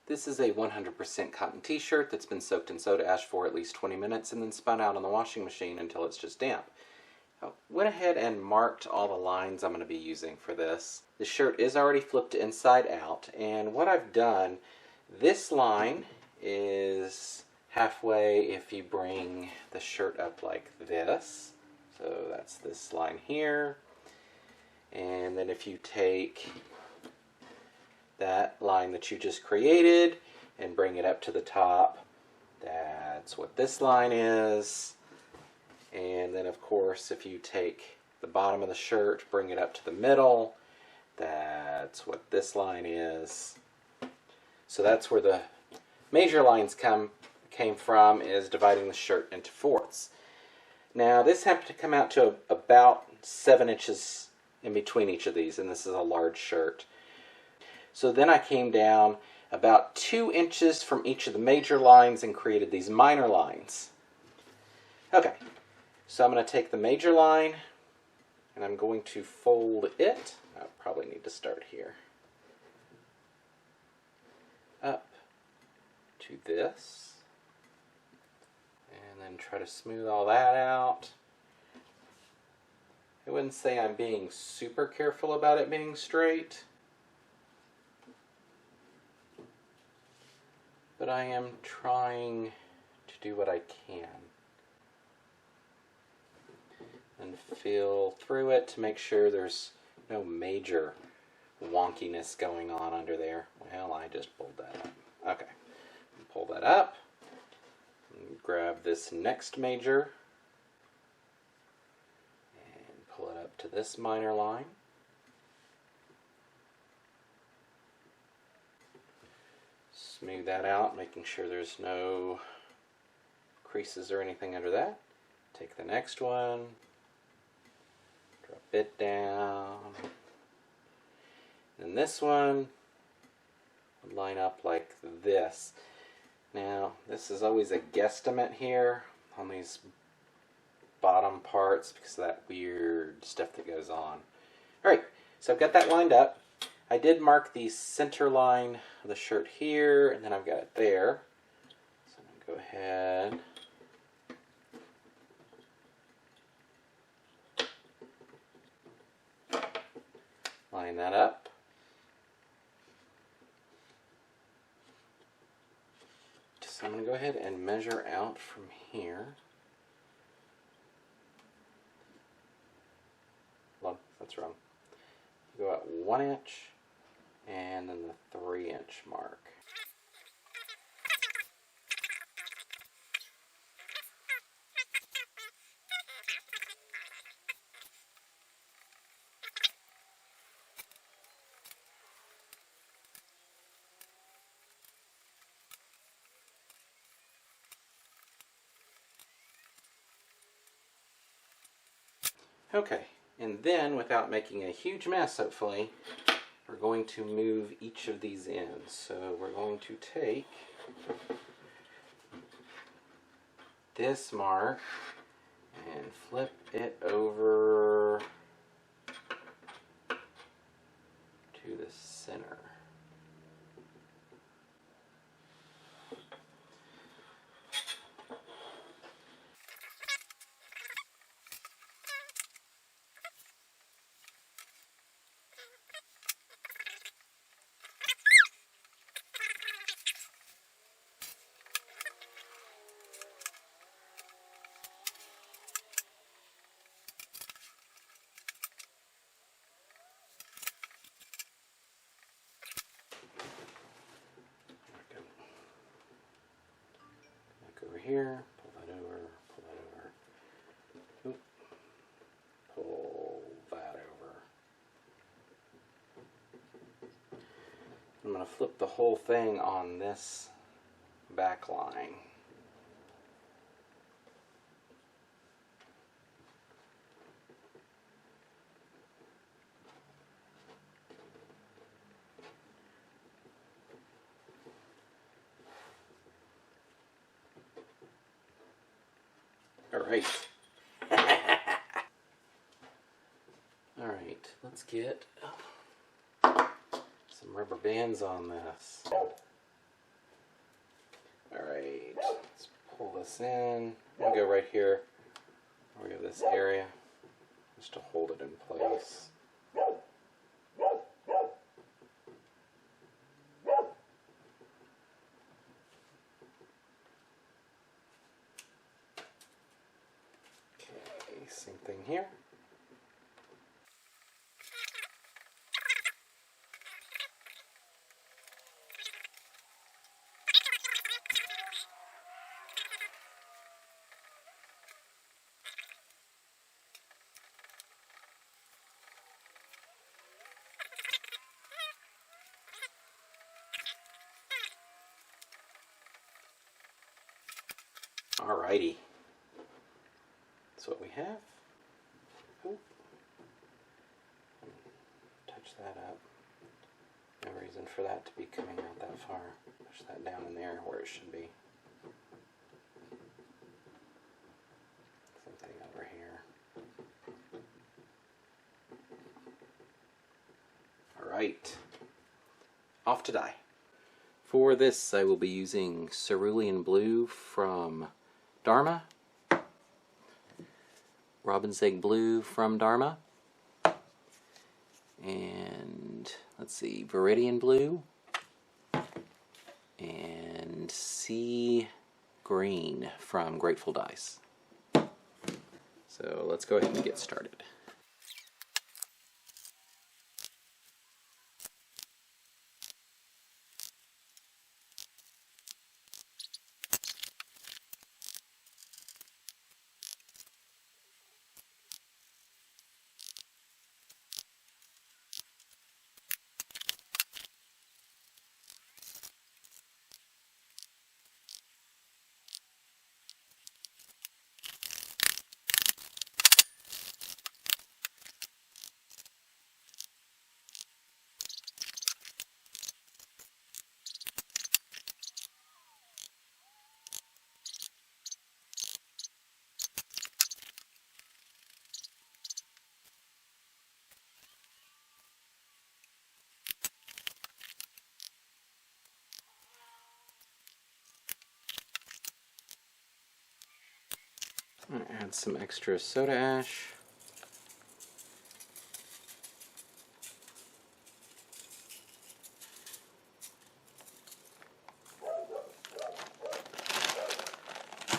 This is a 100% cotton t-shirt that's been soaked in soda ash for at least 20 minutes and then spun out in the washing machine until it's just damp. I went ahead and marked all the lines I'm going to be using for this. The shirt is already flipped inside out, and what I've done, this line is halfway if you bring the shirt up like this. So that's this line here. And then if you take that line that you just created and bring it up to the top, that's what this line is. And then of course if you take the bottom of the shirt, bring it up to the middle, that's what this line is. So that's where the major lines came from, is dividing the shirt into fourths. Now this happened to come out to about 7 inches in between each of these, and this is a large shirt. So then I came down about 2 inches from each of the major lines and created these minor lines. Okay, so I'm going to take the major line and I'm going to fold it. I probably need to start here. Up to this. And then try to smooth all that out. I wouldn't say I'm being super careful about it being straight, but I am trying to do what I can. And feel through it to make sure there's no major wonkiness going on under there. Well, I just pulled that up. Okay, pull that up. And grab this next major and pull it up to this minor line. Smooth that out, making sure there's no creases or anything under that. Take the next one, drop it down, and this one would line up like this. Now, this is always a guesstimate here on these bottom parts because of that weird stuff that goes on. Alright, so I've got that lined up. I did mark the center line of the shirt here, and then I've got it there. So I'm going to go ahead. Line that up. So I'm going to go ahead and measure out from here. Well, that's wrong. Go out 1 inch and then the 3-inch mark. Okay, and then without making a huge mess, hopefully, we're going to move each of these in. So we're going to take this mark and flip it over to the center. Over here, pull that over, pull that over, oop, pull that over. I'm going to flip the whole thing on this back line. Alright. Alright, let's get some rubber bands on this. Alright, let's pull this in. I'm going to go right here where we have this area just to hold it in place. Okay, same thing here. Alrighty, that's what we have. Ooh. Touch that up. No reason for that to be coming out that far. Push that down in there where it should be. Something over here. Alright, off to dye. For this I will be using cerulean blue from Dharma, Robin's Egg Blue from Dharma, and let's see, Viridian Blue, and Sea Green from Grateful Dyes. So let's go ahead and get started. I'm going to add some extra soda ash.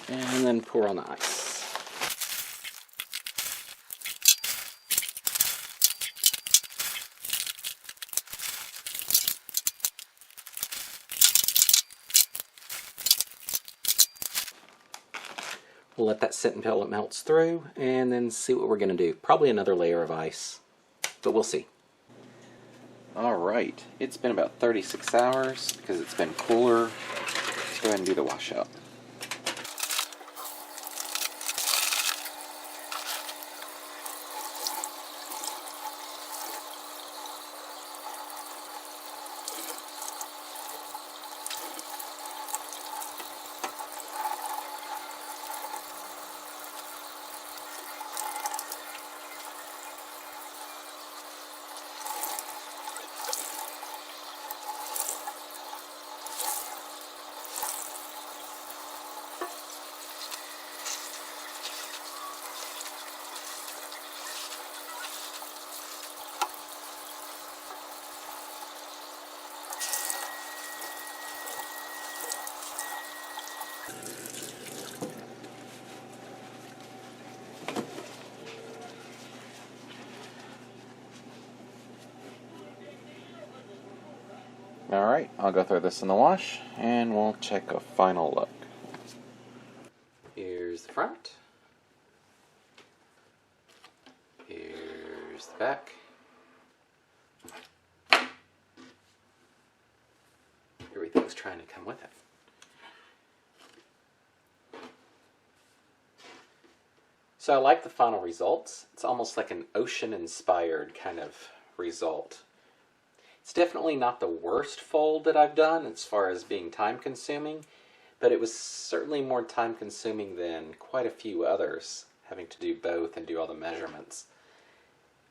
And then pour on the ice. We'll let that sit until it melts through, and then see what we're going to do. Probably another layer of ice, but we'll see. Alright, it's been about 36 hours because it's been cooler. Let's go ahead and do the washout. Alright, I'll go throw this in the wash and we'll check a final look. Here's the front. Here's the back. Everything's trying to come with it. So I like the final results. It's almost like an ocean-inspired kind of result. It's definitely not the worst fold that I've done as far as being time-consuming, but it was certainly more time-consuming than quite a few others, having to do both and do all the measurements.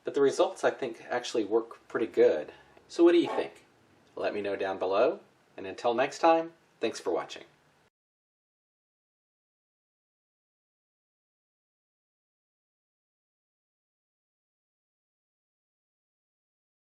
But the results, I think, actually work pretty good. So what do you think? Let me know down below, and until next time, thanks for watching.